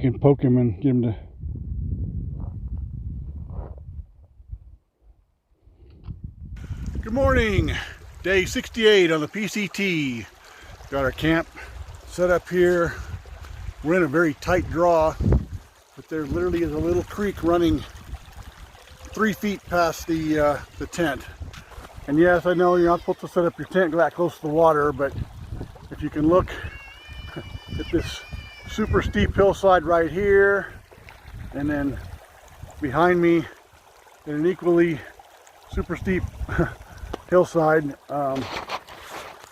You can poke him and get him to... Good morning! Day 68 on the PCT. Got our camp set up here. We're in a very tight draw, but there literally is a little creek running 3 feet past the tent. And yes, I know you're not supposed to set up your tent that close to the water, but if you can look at this super steep hillside right here, and then behind me in an equally super steep hillside,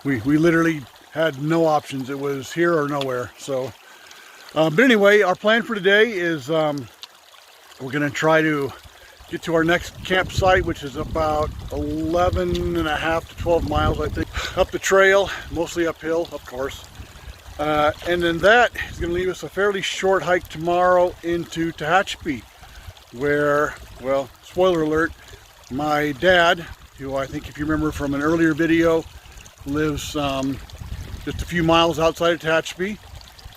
we literally had no options. It was here or nowhere. So but anyway, our plan for today is we're going to try to get to our next campsite, which is about 11.5 to 12 miles, I think, up the trail, mostly uphill, of course. And then that is going to leave us a fairly short hike tomorrow into Tehachapi, where, well, spoiler alert, my dad, who I think if you remember from an earlier video, lives just a few miles outside of Tehachapi,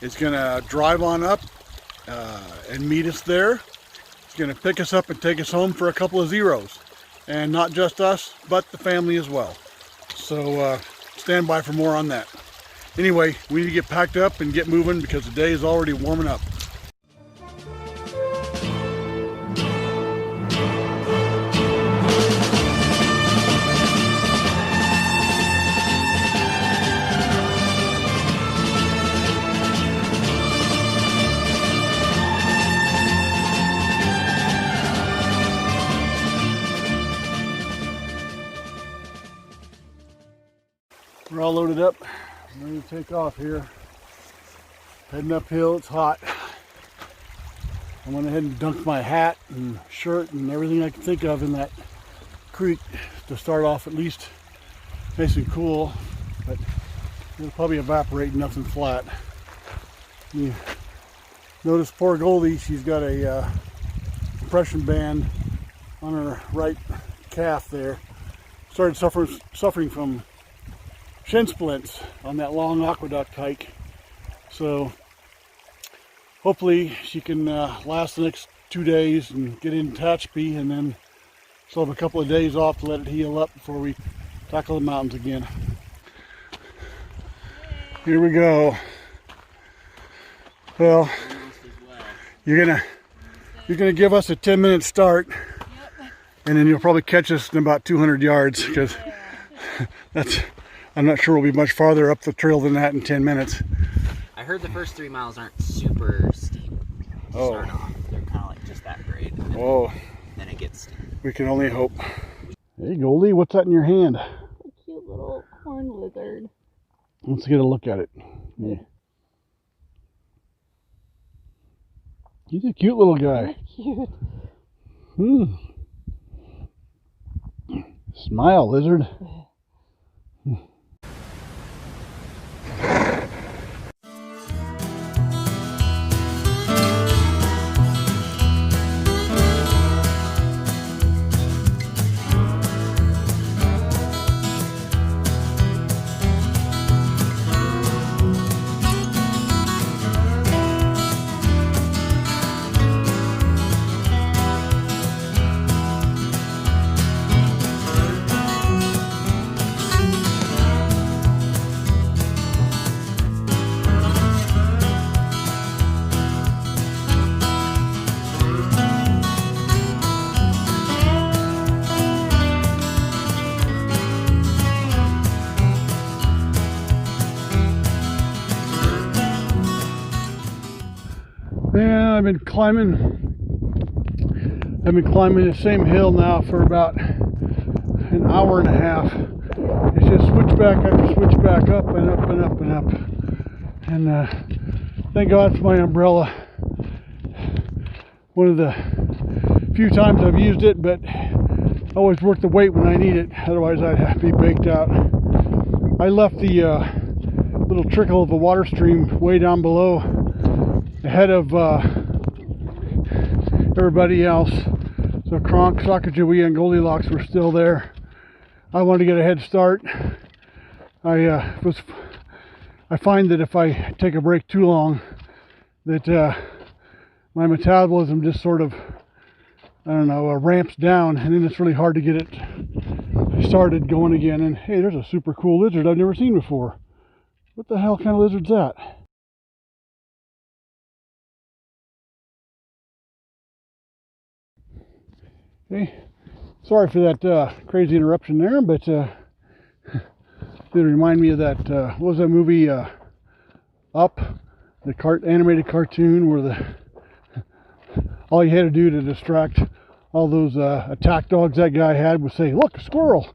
is going to drive on up and meet us there. He's going to pick us up and take us home for a couple of zeros. And not just us, but the family as well. So stand by for more on that. Anyway, we need to get packed up and get moving because the day is already warming up. We're all loaded up, ready to take off here. Heading uphill, it's hot. I went ahead and dunked my hat and shirt and everything I could think of in that creek to start off at least nice and cool, but it'll probably evaporate nothing flat. You notice poor Goldie, she's got a compression band on her right calf there. Started suffering from shin splints on that long aqueduct hike. So hopefully she can last the next 2 days and get into Tehachapi, and then she'll have a couple of days off to let it heal up before we tackle the mountains again. Here we go. Well, you're gonna give us a 10-minute start, and then you'll probably catch us in about 200 yards because I'm not sure we'll be much farther up the trail than that in 10 minutes. I heard the first 3 miles aren't super steep to start off. They're kind of like just that grade. Then it gets steep. We can only hope. Hey Goldie, what's that in your hand? A cute little horned lizard. Let's get a look at it. Yeah. He's a cute little guy. Cute. Smile, lizard. Yeah, I've been climbing the same hill now for about an hour and a half. It's just switchback after switchback, up and up and up and up. And thank God for my umbrella. One of the few times I've used it, but I always work the weight when I need it, otherwise I'd have to be baked out. I left the little trickle of a water stream way down below, ahead of everybody else. So Kronk, Sacagawea, and Goldilocks were still there. I wanted to get a head start. I find that if I take a break too long, that my metabolism just sort of, I don't know, ramps down, and then it's really hard to get it started going again. And hey, there's a super cool lizard I've never seen before. What the hell kind of lizard's that? Hey, sorry for that crazy interruption there, but it reminded me of that, what was that movie, Up, the animated cartoon where all you had to do to distract all those attack dogs that guy had was say, "Look, a squirrel!"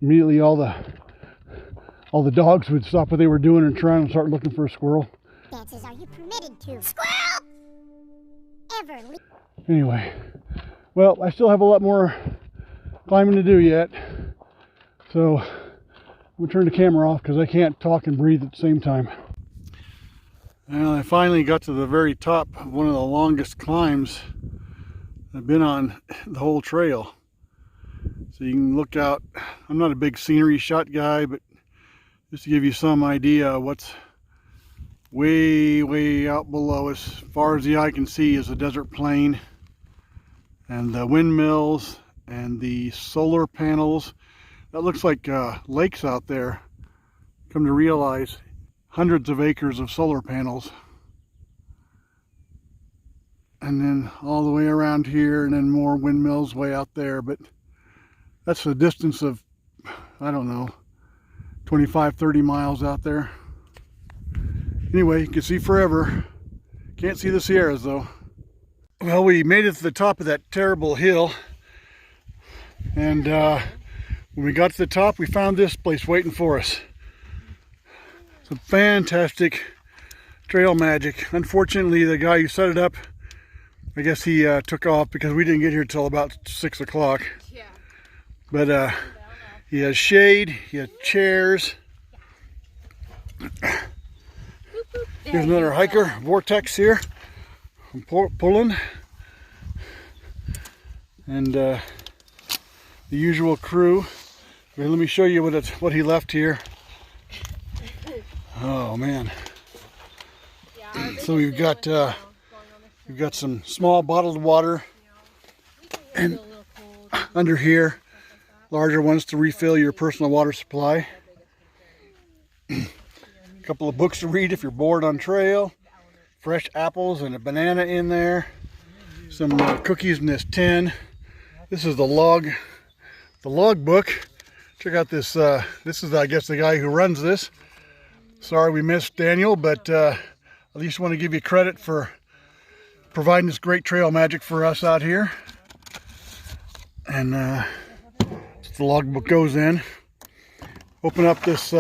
Immediately all the dogs would stop what they were doing and try and start looking for a squirrel. Dances are you permitted to? Squirrel! Ever. Anyway, well, I still have a lot more climbing to do yet, so I'm gonna turn the camera off because I can't talk and breathe at the same time. And I finally got to the very top of one of the longest climbs I've been on the whole trail. So you can look out. I'm not a big scenery shot guy, but just to give you some idea of what's way out below, as far as the eye can see, is a desert plain and the windmills and the solar panels. That looks like lakes out there. Come to realize, hundreds of acres of solar panels. And then all the way around here, and then more windmills way out there. But that's a distance of, I don't know, 25, 30 miles out there. Anyway, you can see forever. Can't see the Sierras though. Well, we made it to the top of that terrible hill. And when we got to the top, we found this place waiting for us. Some fantastic trail magic. Unfortunately, the guy who set it up, I guess he took off because we didn't get here till about 6 o'clock. Yeah. But he has shade, he has chairs. Here's another hiker, Vortex here from Poland. And the usual crew. Let me show you what he left here. Oh man. So we've got some small bottled water and under here, larger ones to refill your personal water supply. A couple of books to read if you're bored on trail. Fresh apples and a banana in there. Some cookies in this tin. This is the log book. Check out this. This is, I guess, the guy who runs this. Sorry we missed Daniel, but at least want to give you credit for providing this great trail magic for us out here. And the logbook goes in. Open up this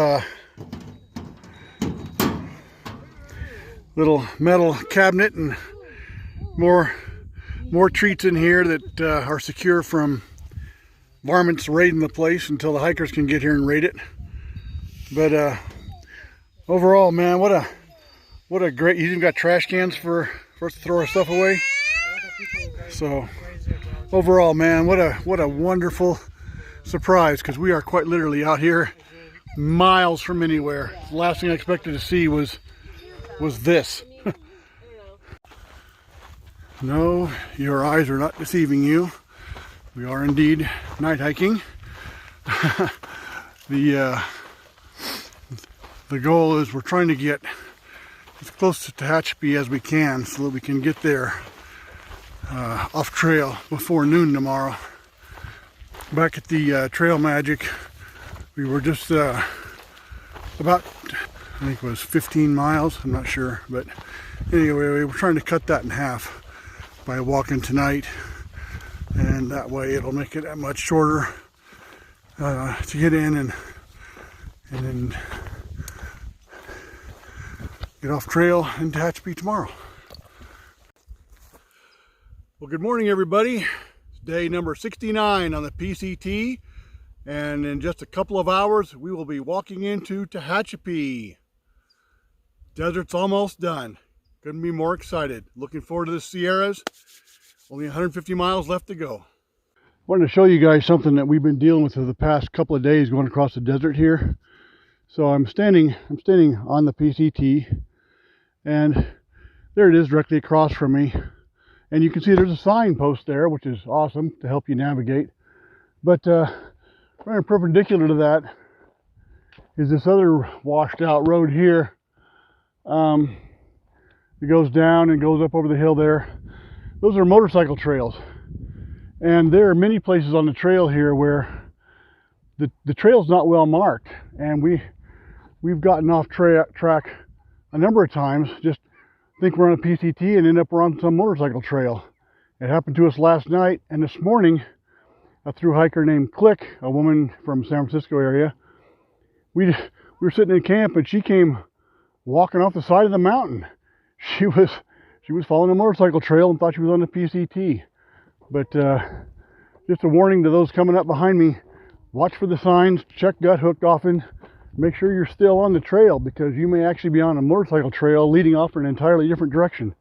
little metal cabinet, and more treats in here that are secure from varmints raiding the place until the hikers can get here and raid it. But overall, man, what a great, you even got trash cans for us to throw our stuff away. So overall, man, what a wonderful surprise, because we are quite literally out here miles from anywhere. The last thing I expected to see was this. No, your eyes are not deceiving you. We are indeed night hiking. The goal is we're trying to get as close to Tehachapi as we can so that we can get there off trail before noon tomorrow. Back at the Trail Magic, we were just about, I think it was 15 miles, I'm not sure, but anyway, we were trying to cut that in half by walking tonight, and that way it'll make it that much shorter to get in and then get off trail in Tehachapi tomorrow. Well, good morning everybody. It's day number 69 on the PCT, and in just a couple of hours we will be walking into Tehachapi. Desert's almost done. Couldn't be more excited. Looking forward to the Sierras. Only 150 miles left to go. I wanted to show you guys something that we've been dealing with for the past couple of days going across the desert here. So I'm standing on the PCT, and There it is, directly across from me. And you can see there's a signpost there, which is awesome to help you navigate. But right perpendicular to that is this other washed out road here. It goes down and goes up over the hill there. Those are motorcycle trails. And there are many places on the trail here where the trail's not well marked. And we've gotten off track a number of times. Just think we're on a PCT and end up we're on some motorcycle trail. It happened to us last night, and this morning a thru hiker named Click, a woman from San Francisco area, we were sitting in camp and she came walking off the side of the mountain. She was following a motorcycle trail and thought she was on the PCT. But just a warning to those coming up behind me, watch for the signs, check gut hook often, make sure you're still on the trail because you may actually be on a motorcycle trail leading off in an entirely different direction.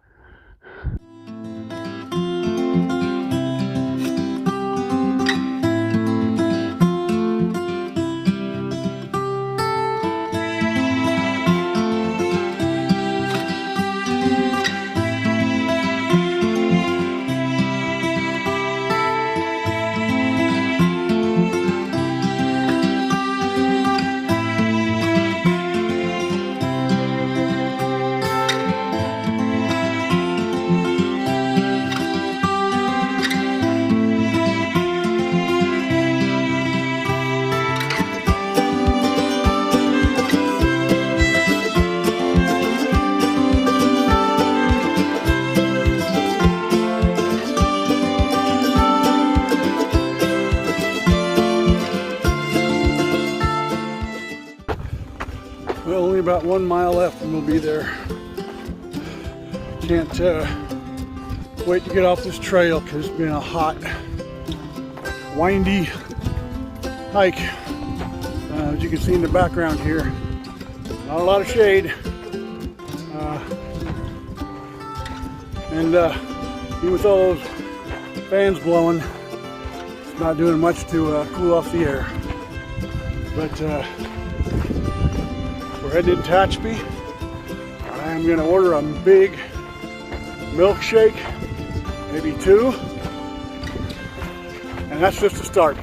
Well, only about 1 mile left and we'll be there. Can't wait to get off this trail because it's been a hot, windy hike. As you can see in the background here, not a lot of shade. And even with all those fans blowing, it's not doing much to cool off the air. But we're headed to Tehachapi. I am going to order a big milkshake, maybe 2, and that's just the start.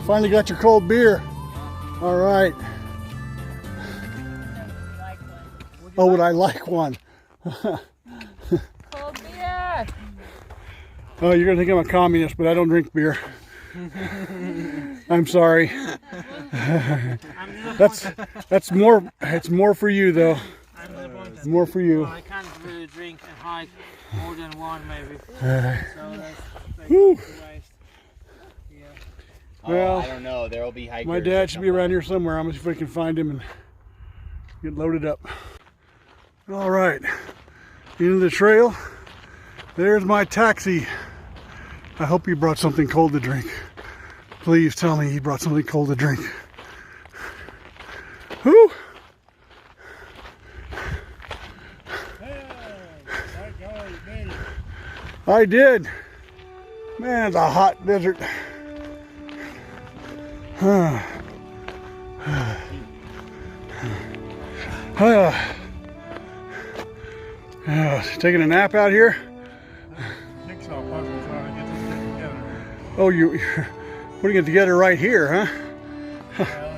Finally got your cold beer. All right. Oh, would I like one? Cold beer! Oh, you're gonna think I'm a communist, but I don't drink beer. I'm sorry. That's more. It's more for you, though. More for you. I can't really drink and hike more than one, maybe. So that's like Whew. a waste. Yeah. Well, I don't know. There will be hikers. my dad should be around here somewhere. I'm gonna see if I can find him and get loaded up. All right, end of the trail. There's my taxi. I hope he brought something cold to drink. Please tell me he brought something cold to drink. Whew. I did. Man, it's a hot desert. Taking a nap out here? Jigsaw puzzle trying to get this thing together. Oh, you're putting it together right here, huh? Well,